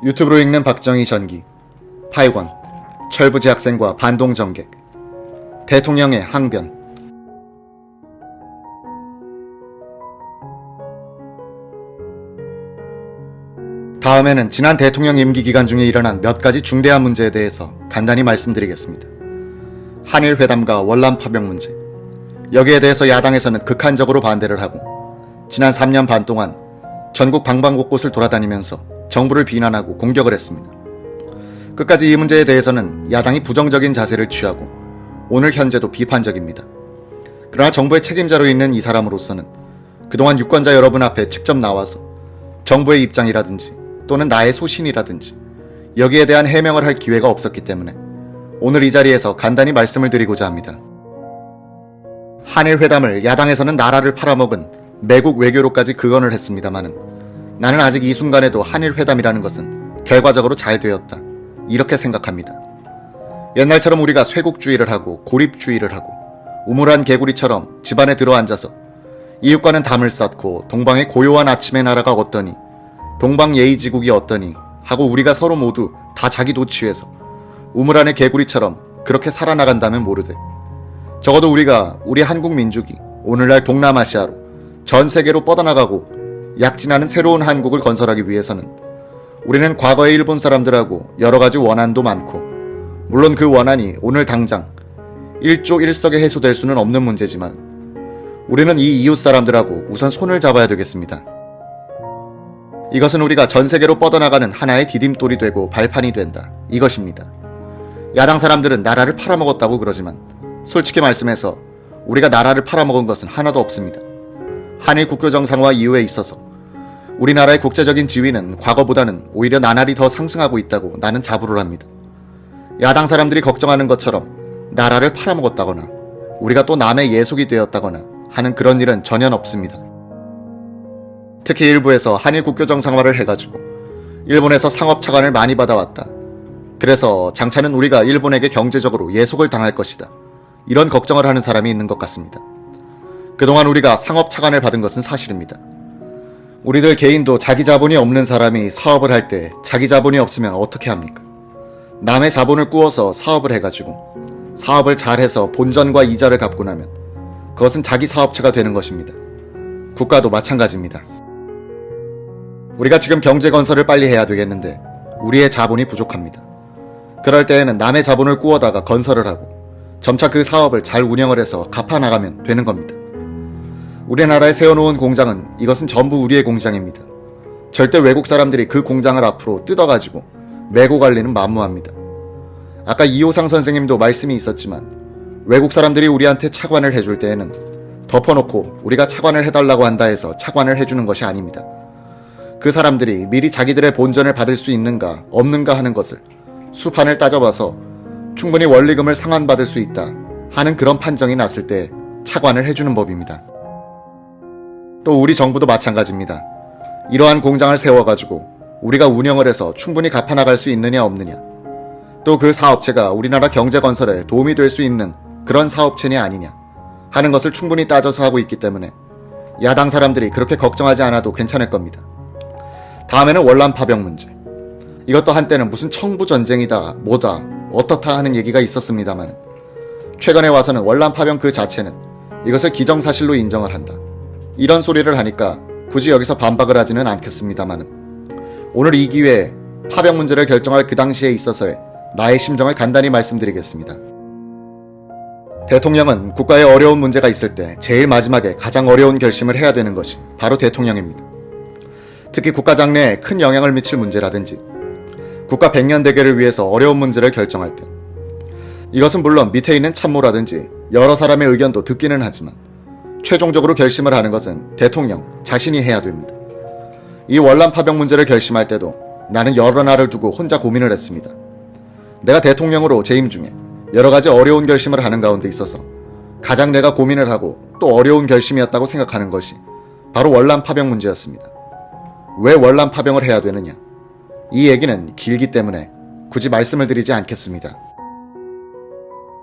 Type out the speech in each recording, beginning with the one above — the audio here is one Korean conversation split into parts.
유튜브로 읽는 박정희 전기, 파이권, 철부지 학생과 반동 정객, 대통령의 항변. 다음에는 지난 대통령 임기 기간 중에 일어난 몇 가지 중대한 문제에 대해서 간단히 말씀드리겠습니다. 한일 회담과 월남 파병 문제. 여기에 대해서 야당에서는 극한적으로 반대를 하고 지난 3년 반 동안 전국 방방곳곳을 돌아다니면서 정부를 비난하고 공격을 했습니다. 끝까지 이 문제에 대해서는 야당이 부정적인 자세를 취하고 오늘 현재도 비판적입니다. 그러나 정부의 책임자로 있는 이 사람으로서는 그동안 유권자 여러분 앞에 직접 나와서 정부의 입장이라든지 또는 나의 소신이라든지 여기에 대한 해명을 할 기회가 없었기 때문에 오늘 이 자리에서 간단히 말씀을 드리고자 합니다. 한일 회담을 야당에서는 나라를 팔아먹은 매국 외교로까지 극언을 했습니다마는 나는 아직 이 순간에도 한일 회담이라는 것은 결과적으로 잘 되었다, 이렇게 생각합니다. 옛날처럼 우리가 쇄국주의를 하고 고립주의를 하고 우물한 개구리처럼 집안에 들어앉아서 이웃과는 담을 쌓고 동방의 고요한 아침의 나라가 어떠니 동방예의지국이 어떠니 하고 우리가 서로 모두 다 자기 도취해서 우물 안의 개구리처럼 그렇게 살아나간다면 모르되 적어도 우리가 우리 한국 민족이 오늘날 동남아시아로 전 세계로 뻗어나가고 약진하는 새로운 한국을 건설하기 위해서는 우리는 과거의 일본 사람들하고 여러 가지 원한도 많고 물론 그 원한이 오늘 당장 일족일석에 해소될 수는 없는 문제지만 우리는 이 이웃 사람들하고 우선 손을 잡아야 되겠습니다. 이것은 우리가 전 세계로 뻗어나가는 하나의 디딤돌이 되고 발판이 된다, 이것입니다. 야당 사람들은 나라를 팔아먹었다고 그러지만 솔직히 말씀해서 우리가 나라를 팔아먹은 것은 하나도 없습니다. 한일 국교 정상화 이후에 있어서 우리나라의 국제적인 지위는 과거보다는 오히려 나날이 더 상승하고 있다고 나는 자부를 합니다. 야당 사람들이 걱정하는 것처럼 나라를 팔아먹었다거나 우리가 또 남의 예속이 되었다거나 하는 그런 일은 전혀 없습니다. 특히 일부에서 한일 국교 정상화를 해가지고 일본에서 상업차관을 많이 받아왔다, 그래서 장차는 우리가 일본에게 경제적으로 예속을 당할 것이다, 이런 걱정을 하는 사람이 있는 것 같습니다. 그동안 우리가 상업차관을 받은 것은 사실입니다. 우리들 개인도 자기 자본이 없는 사람이 사업을 할 때 자기 자본이 없으면 어떻게 합니까? 남의 자본을 꾸어서 사업을 해가지고 사업을 잘해서 본전과 이자를 갚고 나면 그것은 자기 사업체가 되는 것입니다. 국가도 마찬가지입니다. 우리가 지금 경제 건설을 빨리 해야 되겠는데 우리의 자본이 부족합니다. 그럴 때에는 남의 자본을 꾸어다가 건설을 하고 점차 그 사업을 잘 운영을 해서 갚아나가면 되는 겁니다. 우리나라에 세워놓은 공장은 이것은 전부 우리의 공장입니다. 절대 외국 사람들이 그 공장을 앞으로 뜯어가지고 메고 갈 리는 만무합니다. 아까 이호상 선생님도 말씀이 있었지만 외국 사람들이 우리한테 차관을 해줄 때에는 덮어놓고 우리가 차관을 해달라고 한다 해서 차관을 해주는 것이 아닙니다. 그 사람들이 미리 자기들의 본전을 받을 수 있는가 없는가 하는 것을 수판을 따져봐서 충분히 원리금을 상환받을 수 있다 하는 그런 판정이 났을 때 차관을 해주는 법입니다. 또 우리 정부도 마찬가지입니다. 이러한 공장을 세워가지고 우리가 운영을 해서 충분히 갚아나갈 수 있느냐 없느냐, 또 그 사업체가 우리나라 경제 건설에 도움이 될 수 있는 그런 사업체냐 아니냐 하는 것을 충분히 따져서 하고 있기 때문에 야당 사람들이 그렇게 걱정하지 않아도 괜찮을 겁니다. 다음에는 월남 파병 문제. 이것도 한때는 무슨 청부 전쟁이다 뭐다 어떻다 하는 얘기가 있었습니다만 최근에 와서는 월남 파병 그 자체는 이것을 기정사실로 인정을 한다, 이런 소리를 하니까 굳이 여기서 반박을 하지는 않겠습니다만 오늘 이 기회에 파병 문제를 결정할 그 당시에 있어서의 나의 심정을 간단히 말씀드리겠습니다. 대통령은 국가에 어려운 문제가 있을 때 제일 마지막에 가장 어려운 결심을 해야 되는 것이 바로 대통령입니다. 특히 국가 장래에 큰 영향을 미칠 문제라든지 국가 백년대계를 위해서 어려운 문제를 결정할 때 이것은 물론 밑에 있는 참모라든지 여러 사람의 의견도 듣기는 하지만 최종적으로 결심을 하는 것은 대통령 자신이 해야 됩니다. 이 월남 파병 문제를 결심할 때도 나는 여러 날을 두고 혼자 고민을 했습니다. 내가 대통령으로 재임 중에 여러 가지 어려운 결심을 하는 가운데 있어서 가장 내가 고민을 하고 또 어려운 결심이었다고 생각하는 것이 바로 월남 파병 문제였습니다. 왜 월남 파병을 해야 되느냐? 이 얘기는 길기 때문에 굳이 말씀을 드리지 않겠습니다.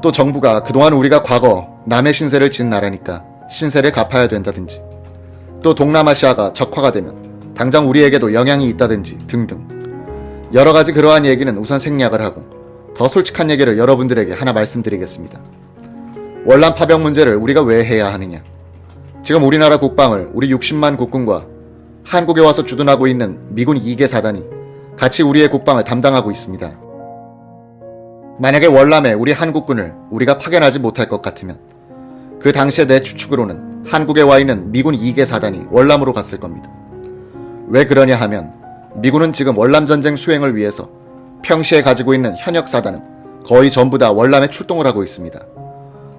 또 정부가 그동안 우리가 과거 남의 신세를 진 나라니까 신세를 갚아야 된다든지 또 동남아시아가 적화가 되면 당장 우리에게도 영향이 있다든지 등등 여러 가지 그러한 얘기는 우선 생략을 하고 더 솔직한 얘기를 여러분들에게 하나 말씀드리겠습니다. 월남 파병 문제를 우리가 왜 해야 하느냐? 지금 우리나라 국방을 우리 60만 국군과 한국에 와서 주둔하고 있는 미군 2개 사단이 같이 우리의 국방을 담당하고 있습니다. 만약에 월남에 우리 한국군을 우리가 파견하지 못할 것 같으면 그 당시에 내 추측으로는 한국에 와 있는 미군 2개 사단이 월남으로 갔을 겁니다. 왜 그러냐 하면 미군은 지금 월남전쟁 수행을 위해서 평시에 가지고 있는 현역 사단은 거의 전부 다 월남에 출동을 하고 있습니다.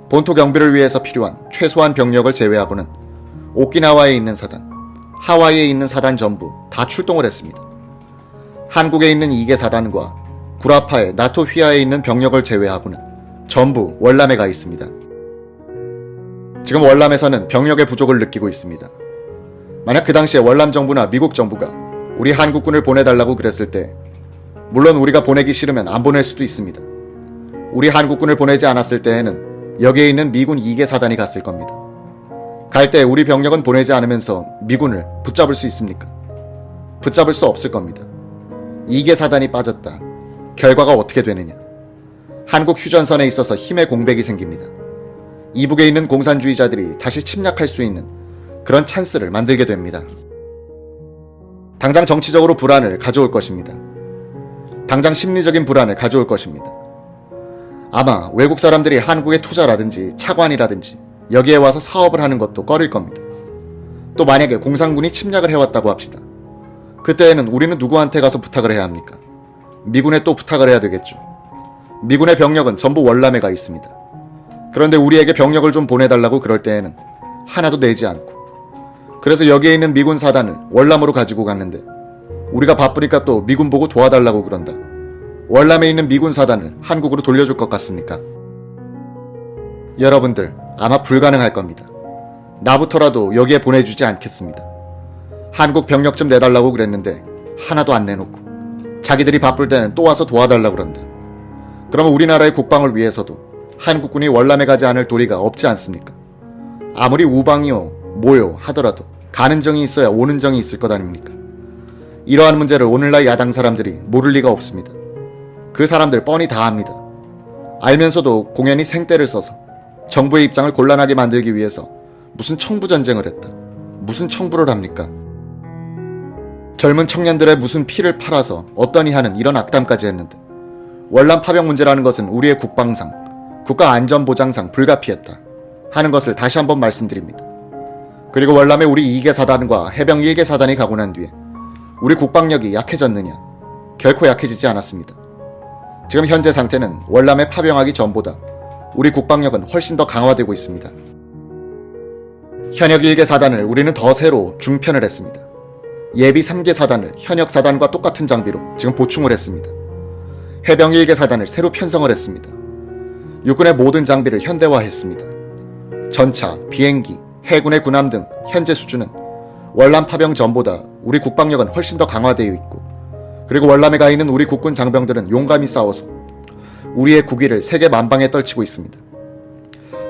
본토 경비를 위해서 필요한 최소한 병력을 제외하고는 오키나와에 있는 사단, 하와이에 있는 사단 전부 다 출동을 했습니다. 한국에 있는 2개 사단과 구라파의 나토 휘하에 있는 병력을 제외하고는 전부 월남에 가 있습니다. 지금 월남에서는 병력의 부족을 느끼고 있습니다. 만약 그 당시에 월남 정부나 미국 정부가 우리 한국군을 보내달라고 그랬을 때 물론 우리가 보내기 싫으면 안 보낼 수도 있습니다. 우리 한국군을 보내지 않았을 때에는 여기에 있는 미군 2개 사단이 갔을 겁니다. 갈 때 우리 병력은 보내지 않으면서 미군을 붙잡을 수 있습니까? 붙잡을 수 없을 겁니다. 2개 사단이 빠졌다. 결과가 어떻게 되느냐? 한국 휴전선에 있어서 힘의 공백이 생깁니다. 이북에 있는 공산주의자들이 다시 침략할 수 있는 그런 찬스를 만들게 됩니다. 당장 정치적으로 불안을 가져올 것입니다. 당장 심리적인 불안을 가져올 것입니다. 아마 외국 사람들이 한국에 투자라든지 차관이라든지 여기에 와서 사업을 하는 것도 꺼릴 겁니다. 또 만약에 공산군이 침략을 해왔다고 합시다. 그때에는 우리는 누구한테 가서 부탁을 해야 합니까? 미군에 또 부탁을 해야 되겠죠. 미군의 병력은 전부 월남에 가 있습니다. 그런데 우리에게 병력을 좀 보내달라고 그럴 때에는 하나도 내지 않고 그래서 여기에 있는 미군 사단을 월남으로 가지고 갔는데 우리가 바쁘니까 또 미군 보고 도와달라고 그런다. 월남에 있는 미군 사단을 한국으로 돌려줄 것 같습니까? 여러분들 아마 불가능할 겁니다. 나부터라도 여기에 보내주지 않겠습니다. 한국 병력 좀 내달라고 그랬는데 하나도 안 내놓고 자기들이 바쁠 때는 또 와서 도와달라고 그런다. 그러면 우리나라의 국방을 위해서도 한국군이 월남에 가지 않을 도리가 없지 않습니까? 아무리 우방이요 뭐요 하더라도 가는 정이 있어야 오는 정이 있을 것 아닙니까? 이러한 문제를 오늘날 야당 사람들이 모를 리가 없습니다. 그 사람들 뻔히 다 압니다. 알면서도 공연히 생떼를 써서 정부의 입장을 곤란하게 만들기 위해서 무슨 청부전쟁을 했다. 무슨 청부를 합니까? 젊은 청년들의 무슨 피를 팔아서 어떠니 하는 이런 악담까지 했는데 월남 파병 문제라는 것은 우리의 국방상, 국가안전보장상 불가피했다 하는 것을 다시 한번 말씀드립니다. 그리고 월남에 우리 2개 사단과 해병 1개 사단이 가고 난 뒤에 우리 국방력이 약해졌느냐? 결코 약해지지 않았습니다. 지금 현재 상태는 월남에 파병하기 전보다 우리 국방력은 훨씬 더 강화되고 있습니다. 현역 1개 사단을 우리는 더 새로 중편을 했습니다. 예비 3개 사단을 현역 사단과 똑같은 장비로 지금 보충을 했습니다. 해병 1개 사단을 새로 편성을 했습니다. 육군의 모든 장비를 현대화했습니다. 전차, 비행기, 해군의 군함 등 현재 수준은 월남 파병 전보다 우리 국방력은 훨씬 더 강화되어 있고 그리고 월남에 가 있는 우리 국군 장병들은 용감히 싸워서 우리의 국위를 세계 만방에 떨치고 있습니다.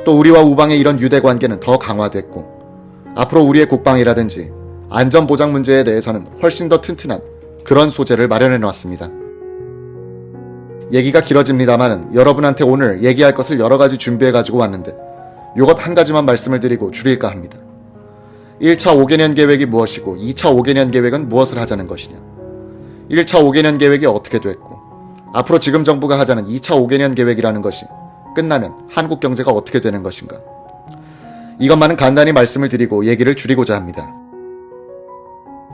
또 우리와 우방의 이런 유대 관계는 더 강화됐고 앞으로 우리의 국방이라든지 안전보장 문제에 대해서는 훨씬 더 튼튼한 그런 소재를 마련해 놨습니다. 얘기가 길어집니다만 여러분한테 오늘 얘기할 것을 여러 가지 준비해 가지고 왔는데 요것 한 가지만 말씀을 드리고 줄일까 합니다. 1차 5개년 계획이 무엇이고 2차 5개년 계획은 무엇을 하자는 것이냐. 1차 5개년 계획이 어떻게 됐고 앞으로 지금 정부가 하자는 2차 5개년 계획이라는 것이 끝나면 한국 경제가 어떻게 되는 것인가. 이것만은 간단히 말씀을 드리고 얘기를 줄이고자 합니다.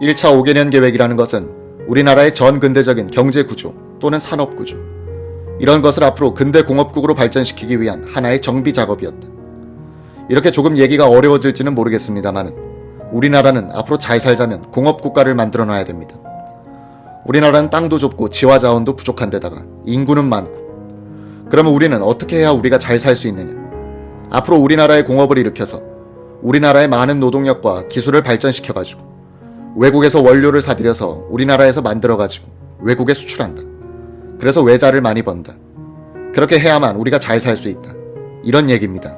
1차 5개년 계획이라는 것은 우리나라의 전 근대적인 경제 구조 또는 산업 구조 이런 것을 앞으로 근대 공업국으로 발전시키기 위한 하나의 정비 작업이었다. 이렇게 조금 얘기가 어려워질지는 모르겠습니다만 우리나라는 앞으로 잘 살자면 공업국가를 만들어 놔야 됩니다. 우리나라는 땅도 좁고 지화자원도 부족한 데다가 인구는 많고 그러면 우리는 어떻게 해야 우리가 잘 살 수 있느냐. 앞으로 우리나라의 공업을 일으켜서 우리나라의 많은 노동력과 기술을 발전시켜가지고 외국에서 원료를 사들여서 우리나라에서 만들어가지고 외국에 수출한다. 그래서 외자를 많이 번다. 그렇게 해야만 우리가 잘 살 수 있다. 이런 얘기입니다.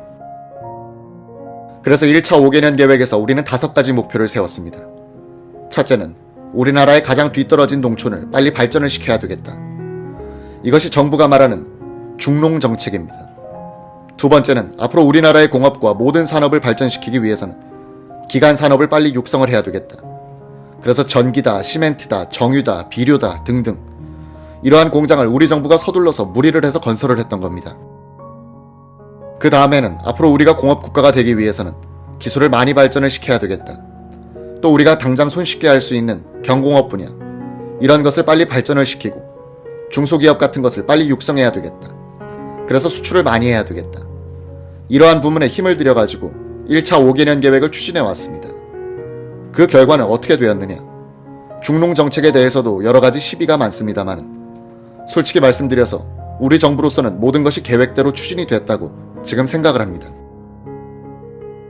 그래서 1차 5개년 계획에서 우리는 5가지 목표를 세웠습니다. 첫째는 우리나라의 가장 뒤떨어진 농촌을 빨리 발전을 시켜야 되겠다. 이것이 정부가 말하는 중농 정책입니다. 두 번째는 앞으로 우리나라의 공업과 모든 산업을 발전시키기 위해서는 기간 산업을 빨리 육성을 해야 되겠다. 그래서 전기다, 시멘트다, 정유다, 비료다 등등 이러한 공장을 우리 정부가 서둘러서 무리를 해서 건설을 했던 겁니다. 그 다음에는 앞으로 우리가 공업국가가 되기 위해서는 기술을 많이 발전을 시켜야 되겠다. 또 우리가 당장 손쉽게 할 수 있는 경공업 분야 이런 것을 빨리 발전을 시키고 중소기업 같은 것을 빨리 육성해야 되겠다. 그래서 수출을 많이 해야 되겠다. 이러한 부분에 힘을 들여가지고 1차 5개년 계획을 추진해 왔습니다. 그 결과는 어떻게 되었느냐? 중농 정책에 대해서도 여러 가지 시비가 많습니다만 솔직히 말씀드려서 우리 정부로서는 모든 것이 계획대로 추진이 됐다고 지금 생각을 합니다.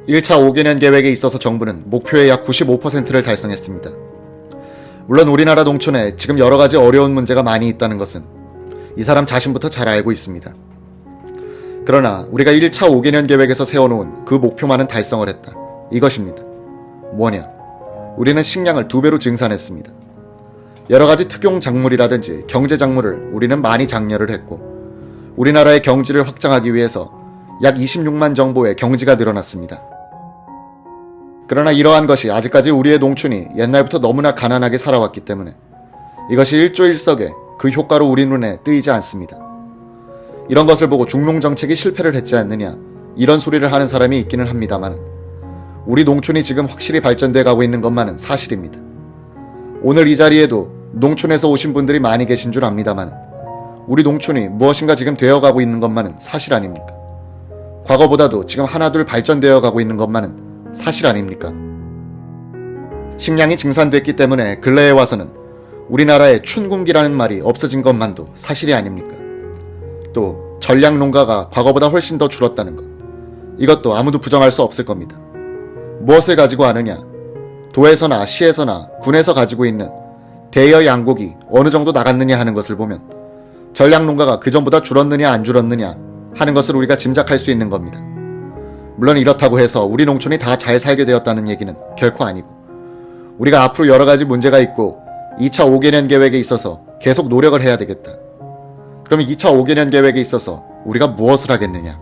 1차 5개년 계획에 있어서 정부는 목표의 약 95%를 달성했습니다. 물론 우리나라 농촌에 지금 여러 가지 어려운 문제가 많이 있다는 것은 이 사람 자신부터 잘 알고 있습니다. 그러나 우리가 1차 5개년 계획에서 세워놓은 그 목표만은 달성을 했다. 이것입니다. 뭐냐? 우리는 식량을 2배로 증산했습니다. 여러 가지 특용 작물이라든지 경제 작물을 우리는 많이 장려를 했고 우리나라의 경지를 확장하기 위해서 약 26만 정도의 경지가 늘어났습니다. 그러나 이러한 것이 아직까지 우리의 농촌이 옛날부터 너무나 가난하게 살아왔기 때문에 이것이 일조일석의 그 효과로 우리 눈에 뜨이지 않습니다. 이런 것을 보고 중농정책이 실패를 했지 않느냐 이런 소리를 하는 사람이 있기는 합니다만 우리 농촌이 지금 확실히 발전돼 가고 있는 것만은 사실입니다. 오늘 이 자리에도 농촌에서 오신 분들이 많이 계신 줄 압니다만 우리 농촌이 무엇인가 지금 되어가고 있는 것만은 사실 아닙니까? 과거보다도 지금 하나둘 발전되어 가고 있는 것만은 사실 아닙니까? 식량이 증산됐기 때문에 근래에 와서는 우리나라에 춘궁기라는 말이 없어진 것만도 사실이 아닙니까? 또 전량 농가가 과거보다 훨씬 더 줄었다는 것 이것도 아무도 부정할 수 없을 겁니다. 무엇을 가지고 하느냐? 도에서나 시에서나 군에서 가지고 있는 대여 양곡이 어느 정도 나갔느냐 하는 것을 보면 전량 농가가 그전보다 줄었느냐 안 줄었느냐 하는 것을 우리가 짐작할 수 있는 겁니다. 물론 이렇다고 해서 우리 농촌이 다 잘 살게 되었다는 얘기는 결코 아니고 우리가 앞으로 여러 가지 문제가 있고 2차 5개년 계획에 있어서 계속 노력을 해야 되겠다. 그럼 2차 5개년 계획에 있어서 우리가 무엇을 하겠느냐?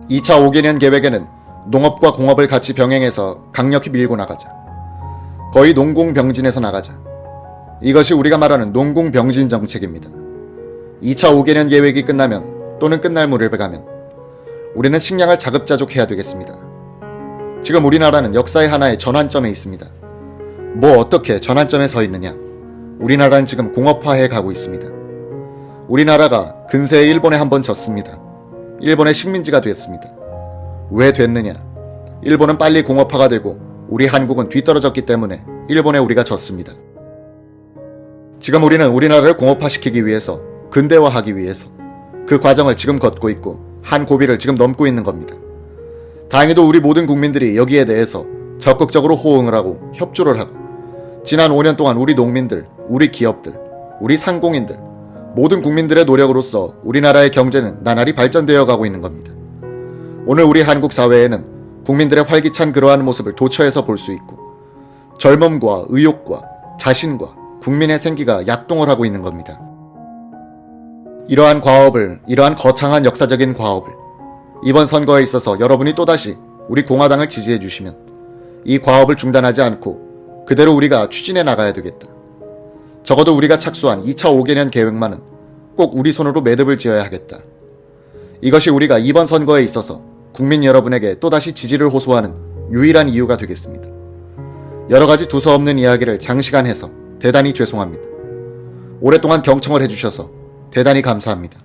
2차 5개년 계획에는 농업과 공업을 같이 병행해서 강력히 밀고 나가자. 거의 농공병진에서 나가자. 이것이 우리가 말하는 농공병진 정책입니다. 2차 5개년 계획이 끝나면 또는 끝날 무렵에 가면 우리는 식량을 자급자족해야 되겠습니다. 지금 우리나라는 역사의 하나의 전환점에 있습니다. 뭐 어떻게 전환점에 서 있느냐? 우리나라는 지금 공업화해 가고 있습니다. 우리나라가 근세에 일본에 한번 졌습니다. 일본의 식민지가 됐습니다. 왜 됐느냐? 일본은 빨리 공업화가 되고 우리 한국은 뒤떨어졌기 때문에 일본에 우리가 졌습니다. 지금 우리는 우리나라를 공업화시키기 위해서 근대화하기 위해서 그 과정을 지금 걷고 있고 한 고비를 지금 넘고 있는 겁니다. 다행히도 우리 모든 국민들이 여기에 대해서 적극적으로 호응을 하고 협조를 하고 지난 5년 동안 우리 농민들, 우리 기업들, 우리 상공인들 모든 국민들의 노력으로서 우리나라의 경제는 나날이 발전되어 가고 있는 겁니다. 오늘 우리 한국 사회에는 국민들의 활기찬 그러한 모습을 도처에서 볼 수 있고 젊음과 의욕과 자신과 국민의 생기가 약동을 하고 있는 겁니다. 이러한 과업을, 이러한 거창한 역사적인 과업을 이번 선거에 있어서 여러분이 또다시 우리 공화당을 지지해 주시면 이 과업을 중단하지 않고 그대로 우리가 추진해 나가야 되겠다. 적어도 우리가 착수한 2차 5개년 계획만은 꼭 우리 손으로 매듭을 지어야 하겠다. 이것이 우리가 이번 선거에 있어서 국민 여러분에게 또다시 지지를 호소하는 유일한 이유가 되겠습니다. 여러 가지 두서없는 이야기를 장시간 해서 대단히 죄송합니다. 오랫동안 경청을 해주셔서 대단히 감사합니다.